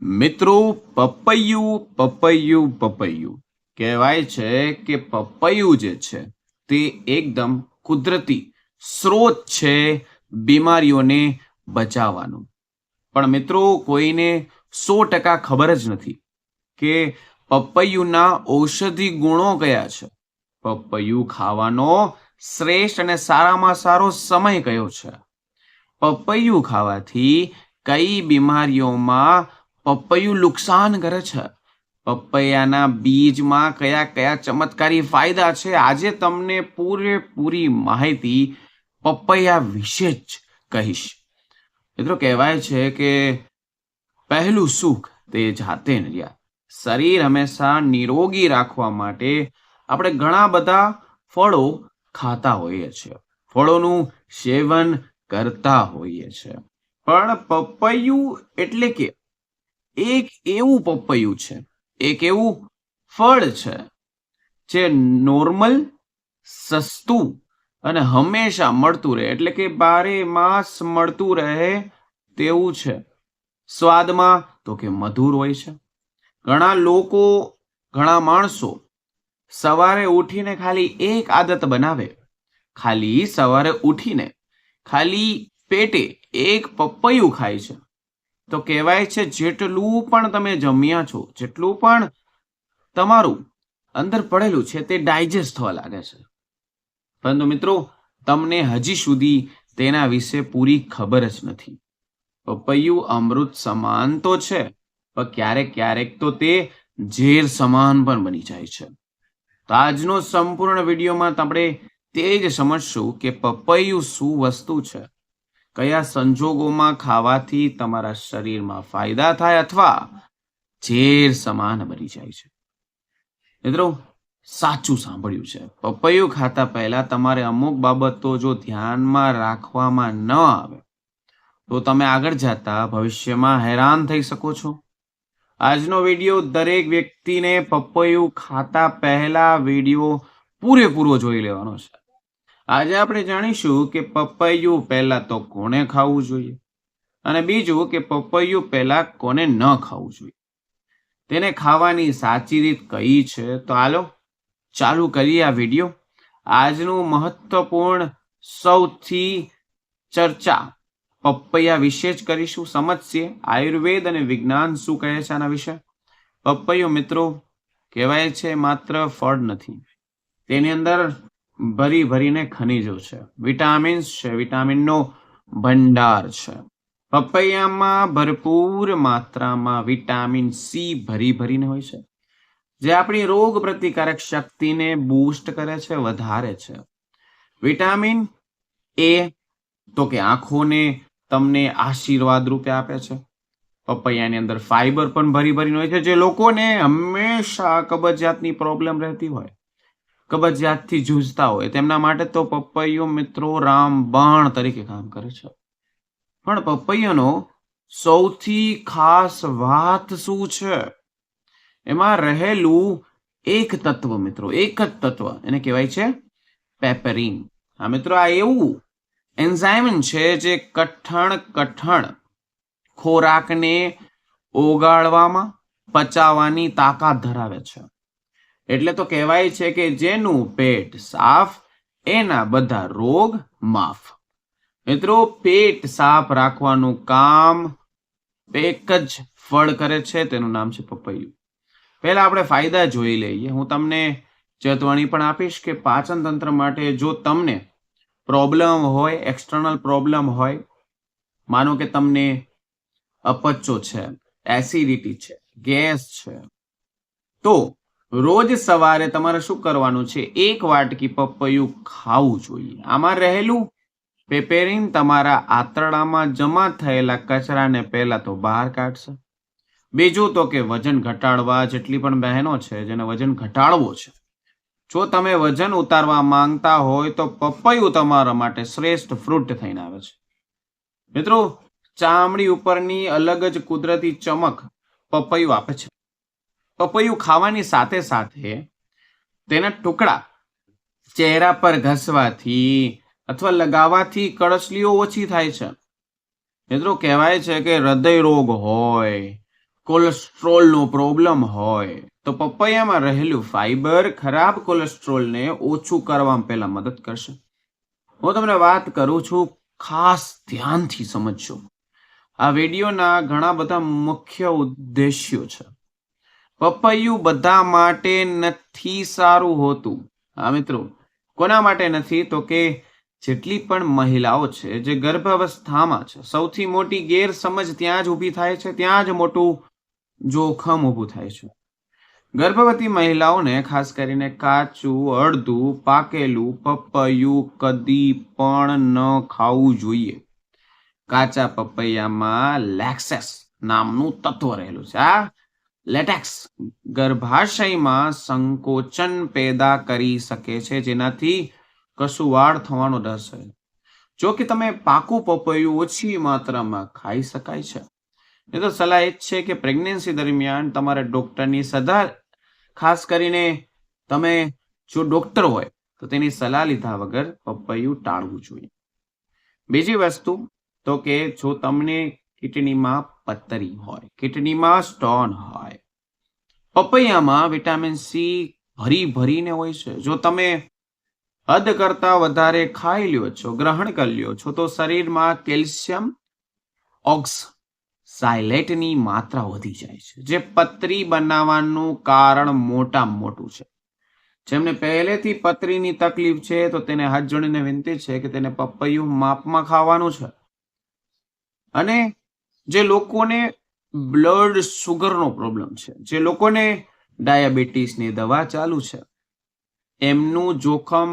મિત્રો, પપૈયું પપૈયું પપૈયું કહેવાય છે કે પપૈયું જે છે તે એકદમ કુદરતી સ્ત્રોત છે બીમારીઓને બચાવવાનું. પણ મિત્રો, કોઈને 100% ખબર જ નથી કે પપૈયુંના ઔષધિ ગુણો કયા છે. પપૈયું ખાવાનો શ્રેષ્ઠ અને સારામાં સારો સમય કયો છે. પપૈયું ખાવાથી કઈ બીમારીઓમાં પપૈયું નુકસાન કરે છે. પપૈયાના બીજમાં કયા કયા ચમત્કારી ફાયદા છે. આજે તમને પૂરેપૂરી માહિતી પપૈયા વિશે જ કહીશ. મિત્રો, કહેવાય છે કે પહેલું સુખ તે જાતે નર્યા. શરીર હંમેશા નિરોગી રાખવા માટે આપણે ઘણા બધા ફળો ખાતા હોઈએ છીએ, ફળોનું સેવન કરતા હોઈએ છીએ. પણ પપૈયું એટલે કે એક એવું પપૈયું છે, એક એવું ફળ છે જે નોર્મલ, સસ્તું અને હંમેશા મળતું રહે, એટલે કે બારે માસ મળતું રહે તેવું છે. સ્વાદમાં તો કે મધુર હોય છે. ઘણા માણસો સવારે ઉઠીને ખાલી એક આદત બનાવે, ખાલી સવારે ઉઠીને ખાલી પેટે એક પપૈયું ખાય છે. તો કહેવાય છે જેટલું પણ તમે જમ્યા છો, જેટલું પણ તમારું અંદર પડેલું છે તે ડાયજેસ્ટ થવા લાગે છે. પરંતુ મિત્રો, તમને હજી સુધી તેના વિશે પૂરી ખબર જ નથી. પપૈયું અમૃત સમાન તો છે, પણ ક્યારેક ક્યારેક તો તે ઝેર સમાન પણ બની જાય છે. તો આજનો સંપૂર્ણ વિડીયોમાં આપણે તે જ સમજશું કે પપૈયું શું વસ્તુ છે, કયા સંજોગોમાં ખાવાથી તમારા શરીરમાં ફાયદા થાય અથવા ઝેર સમાન બની જાય છે. મિત્રો, સાચું સાંભળ્યું છે. પપૈયું ખાતા પહેલા તમારે અમુક બાબતો જો ધ્યાનમાં રાખવામાં ન આવે તો તમે આગળ જતા ભવિષ્યમાં હેરાન થઈ શકો છો. આજનો વિડીયો દરેક વ્યક્તિને પપૈયું ખાતા પહેલા વિડીયો પૂરેપૂરો જોઈ લેવાનો છે. આજે આપણે જાણીશું કે પપૈયું પહેલા તો કોને ખાવું જોઈએ અને બીજું કે પપૈયું પહેલા કોને ન ખાવું જોઈએ. તેને ખાવાની સાચી રીત કઈ છે. તો હાલો ચાલુ કરીએ આ વિડીયો. આજનું મહત્વપૂર્ણ સૌથી ચર્ચા પપૈયા વિશે જ કરીશું. સમજશે આયુર્વેદ અને વિજ્ઞાન શું કહે છે આના વિશે. પપૈયું મિત્રો કહેવાય છે માત્ર ફળ નથી, તેની અંદર ભરીને ખનિજો છે, વિટામિન્સ છે, વિટામિનનો ભંડાર છે. પપૈયામાં ભરપૂર માત્રામાં વિટામિન સી ભરીને હોય છે, જે આપણી રોગ પ્રતિકારક શક્તિને બૂસ્ટ કરે છે, વધારે છે. વિટામિન એ તો કે આંખોને તમને આશીર્વાદ રૂપે આપે છે. પપૈયાની અંદર ફાઈબર પણ ભરીને હોય છે, જે લોકોને હંમેશા કબજિયાતની પ્રોબ્લેમ રહેતી હોય, કબજિયાતથી જૂઝતા હોય, તેમના માટે તો પપૈયું મિત્રો રામબાણ તરીકે કામ કરે છે. પણ પપૈયાનો સૌથી ખાસ વાત શું છે? એમાં રહેલું એક તત્વ મિત્રો, એક જ તત્વ, એને કહેવાય છે પેપેરિન. હા મિત્રો, આ એવું એન્ઝાઇમ છે જે કઠણ ખોરાકને ઓગાળવામાં, પચાવવાની તાકાત ધરાવે છે. એટલે તો કહેવાય છે કે જેનું પેટ સાફ એના બધા રોગ માફ. મિત્રો, પેટ સાફ રાખવાનું કામ એક જ ફળ કરે છે, તેનું નામ છે પપૈયું. પહેલા આપણે ફાયદા જોઈ લઈએ. હું તમને ચેતવણી પણ આપીશ કે પાચન તંત્ર માટે જો તમને પ્રોબ્લેમ હોય, એક્સટર્નલ પ્રોબ્લેમ હોય, માનો કે તમને અપચો છે, એસિડિટી છે, ગેસ છે, તો રોજ સવારે તમારે શું કરવાનું છે? 1 વાટકી પપૈયું ખાવું જોઈએ. આમાં રહેલું પેપેરિન તમારા આંતરડામાં જમા થયેલા કચરાને પહેલા તો બહાર કાઢશે. બીજું તો કે વજન ઘટાડવા, જેટલી પણ બહેનો છે જેને વજન ઘટાડવો છે, જો તમે વજન ઉતારવા માંગતા હોય તો પપૈયું તમારા માટે શ્રેષ્ઠ ફ્રૂટ થઈને આવે છે. મિત્રો, ચામડી ઉપરની અલગ જ કુદરતી ચમક પપૈયું આપે છે. પપૈયું ખાવાની સાથે સાથે તેના ટુકડા ચહેરા પર ઘસવાથી અથવા લગાવવાથી કળસલીઓ ઓછી થાય છે. મિત્રો, કહેવાય છે કે હૃદય રોગ હોય, કોલેસ્ટ્રોલનો પ્રોબ્લેમ હોય તો પપૈયામાં રહેલું ફાઈબર ખરાબ કોલેસ્ટ્રોલને ઓછું કરવામાં પહેલા મદદ કરશે. હું તમને વાત કરું છું, ખાસ ધ્યાનથી સમજજો. આ વિડીયોના ઘણા બધા મુખ્ય ઉદ્દેશ્યો છે. પપૈયું બધા માટે નથી સારું હોતું. હા મિત્રો, કોના માટે નથી? તો કે જેટલી પણ મહિલાઓ છે જે ગર્ભાવસ્થામાં છે, સૌથી મોટી ગેરસમજ ત્યાં જ ઊભી થાય છે, ત્યાં જ મોટું જોખમ ઊભું થાય છે. ગર્ભવતી મહિલાઓને ખાસ કરીને કાચું, અડધું પાકેલું પપૈયું કદી પણ ન ખાવું જોઈએ. કાચા પપૈયામાં લેક્સેસ નામનું તત્વ રહેલું છે. આ લેટેક્સ ગર્ભાશયમાં સંકોચન પેદા કરી શકે છે, જેનાથી કશું વાળ થવાનો ડર છે. જો કે તમે પાકું પપૈયું ઓછી માત્રામાં ખાઈ શકાય છે. એ તો સલાહ એ જ છે કે પ્રેગ્નન્સી દરમિયાન તમારે ડોક્ટરની સલાહ, ખાસ કરીને તમે જો ડોક્ટર હોય તો તેની સલાહ લીધા વગર પપૈયું ટાળવું જોઈએ. બીજી વસ્તુ તો કે જો તમને કિડનીમાં પથરી હોય, કિડનીમાં સ્ટોન હોય, પપૈયામાં વિટામિન સી ભરીને હોય છે. જો તમે હદ કરતા વધારે ખાઈ લ્યો છો, ગ્રહણ કરી લ્યો છો, તો શરીરમાં કેલ્શિયમ ઓક્ઝાઇલેટની માત્રા વધી જાય છે, જે પથરી બનાવવાનું કારણ મોટામાં મોટું છે. જેમને પહેલેથી પથરીની તકલીફ છે તો તેને હાથ જોડીને વિનંતી છે કે તેને પપૈયું માપમાં ખાવાનું છે. અને જે લોકોને બ્લડ સુગરનો પ્રોબ્લેમ છે, જે લોકોને ડાયાબિટીસની દવા ચાલુ છે, એમનું જોખમ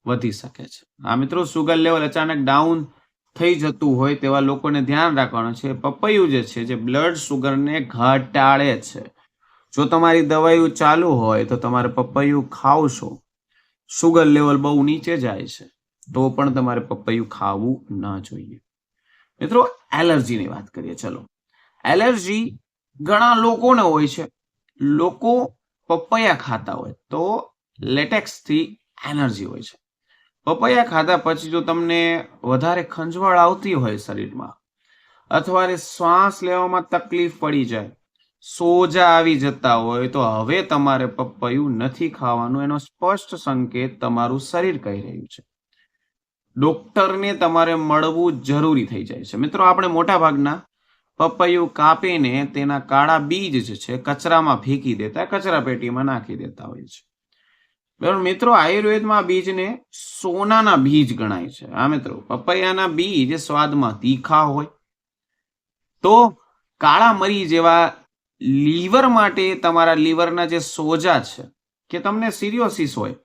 વધી શકે છે. આ મિત્રો, સુગર લેવલ અચાનક ડાઉન થઈ જતું હોય તેવા લોકોને ધ્યાન રાખવાનું છે. પપૈયું જે છે જે બ્લડ સુગરને ઘટાડે છે. જો તમારી દવાઈઓ ચાલુ હોય તો તમારે પપૈયું ખાવશો, સુગર લેવલ બહુ નીચે જાય છે તો પણ તમારે પપૈયું ખાવું ન જોઈએ. મિત્રો, એલર્જીની વાત કરીએ. ચલો, એલર્જી ઘણા લોકોને હોય છે. લોકો પપૈયા ખાતા હોય તો લેટેક્સથી એલર્જી હોય છે. પપૈયા ખાધા પછી જો તમને વધારે ખંજવાળ આવતી હોય શરીરમાં, અથવા શ્વાસ લેવામાં તકલીફ પડી જાય, સોજા આવી જતા હોય, તો હવે તમારે પપૈયું નથી ખાવાનું. એનો સ્પષ્ટ સંકેત તમારું શરીર કહી રહ્યું છે. ડોક્ટરને તમારે મળવું જરૂરી થઈ જાય છે. મિત્રો, આપણે મોટા ભાગના પપૈયું કાપીને તેના કાળા બીજ જે છે કચરામાં ફેંકી દેતા, કચરા પેટીમાં નાખી દેતા હોય છે. બરાબર મિત્રો, આયુર્વેદમાં બીજને સોનાના બીજ ગણાય છે. હા મિત્રો, પપૈયાના બીજ સ્વાદમાં તીખા હોય તો કાળા મરી જેવા લીવર માટે, તમારા લીવરના જે સોજા છે કે તમને સિરિયોસિસ હોય,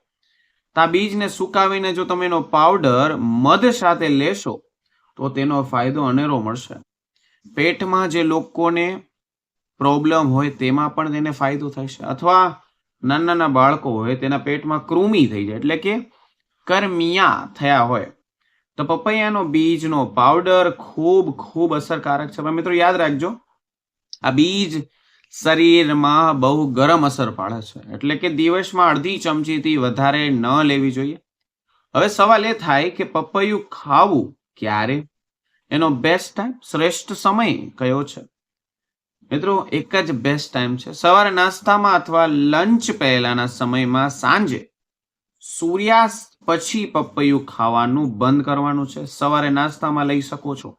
તો આ બીજને સુકાવીને જો તમે એનો પાવડર મધ સાથે લેશો તો તેનો ફાયદો અનેરો મળશે. પેટમાં જે લોકોને પ્રોબ્લેમ હોય તેમાં પણ તેને ફાયદો થશે. અથવા નાના બાળકો હોય તેના પેટમાં કૃમિ થઈ જાય, એટલે કે કરમિયા થયા હોય, તો પપૈયાનો બીજનો પાવડર ખૂબ અસરકારક છે. પણ મિત્રો, યાદ રાખજો, આ બીજ શરીરમાં બહુ ગરમ અસર પાડે છે, એટલે કે દિવસમાં અડધી ચમચીથી વધારે ન લેવી જોઈએ. હવે સવાલ એ થાય કે પપૈયું ખાવું ક્યારે? એનો બેસ્ટ ટાઈમ, શ્રેષ્ઠ સમય કયો છે? મિત્રો, એક જ બેસ્ટ ટાઈમ છે. સવારે નાસ્તામાં અથવા લંચ પહેલાના સમયમાં, સાંજે સૂર્યાસ્ત પછી પપૈયું ખાવાનું બંધ કરવાનું છે. સવારે નાસ્તામાં લઈ શકો છો,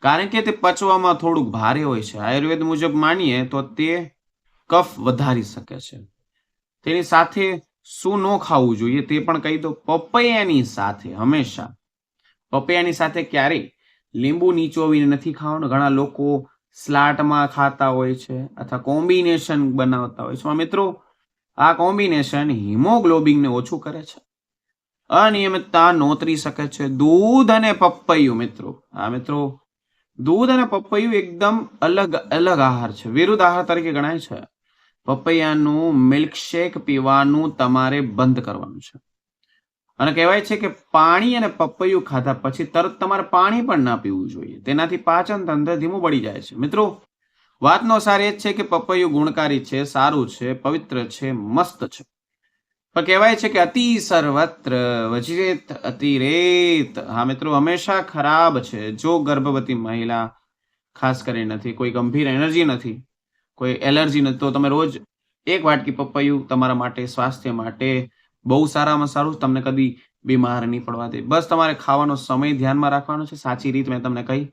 કારણ કે તે પચવામાં થોડુંક ભારે હોય છે. આયુર્વેદ મુજબ માનીએ તો તે કફ વધારી શકે છે. તેની સાથે શું ન ખાવું જોઈએ તે પણ કહી દો. પપૈયાની સાથે હંમેશા, પપૈયાની સાથે ક્યારેય લીંબુ નીચોવીને નથી ખાવાનું. ઘણા લોકો સ્લાટમાં ખાતા હોય છે અથવા કોમ્બિનેશન બનાવતા હોય છે. મિત્રો, આ કોમ્બિનેશન હિમોગ્લોબિનને ઓછું કરે છે, અનિયમિતતા નોતરી શકે છે. દૂધ અને પપૈયું, મિત્રો, આ મિત્રો, દૂધ અને પપૈયું એકદમ અલગ આહાર છે, વિરુદ્ધ આહાર તરીકે ગણાય છે. પપૈયાનું મિલ્કશેક પીવાનું તમારે બંધ કરવાનું છે. અને કહેવાય છે કે પાણી અને પપૈયું ખાધા પછી તરત તમારે પાણી પણ ના પીવું જોઈએ. તેનાથી પાચન તંત્ર ધીમું પડી જાય છે. મિત્રો, વાતનો સાર એ જ છે કે પપૈયું ગુણકારી છે, સારું છે, પવિત્ર છે, મસ્ત છે. પણ કહેવાય છે કે અતિ સર્વત્ર વજ્રેત અતિરેત. હા મિત્રો, હંમેશા ખરાબ છે. જો ગર્ભવતી મહિલા ખાસ કરીને નથી, કોઈ ગંભીર એનર્જી નથી, કોઈ એલર્જી નથી, તો તમે રોજ એક વાટકી પપૈયું તમારા માટે, સ્વાસ્થ્ય માટે બહુ સારામાં સારું, તમને કદી બીમાર નહીં પડવા દે. બસ તમારે ખાવાનો સમય ધ્યાનમાં રાખવાનો છે, સાચી રીત મેં તમને કહી.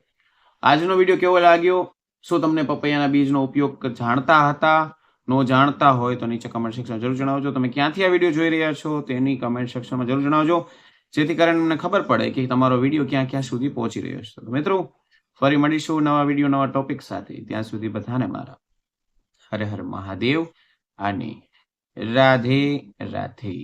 આજનો વિડીયો કેવો લાગ્યો? શું તમને પપૈયાના બીજનો ઉપયોગ જાણતા હતા? નો જાણતા હોય તો નીચે કમેન્ટ સેક્શનમાં જરૂર જણાવજો. તમે ક્યાંથી આ વિડીયો જોઈ રહ્યા છો તેની કમેન્ટ સેક્શનમાં જરૂર જણાવજો, જેથી કરીને મને ખબર પડે કે તમારો વિડીયો ક્યાં ક્યાં સુધી પહોંચી રહ્યો છે. તો મિત્રો, ફરી મળીશું નવા વિડીયો, નવા ટોપિક સાથે. ત્યાં સુધી બધાને મારા હર હર મહાદેવ અને રાધે રાધે.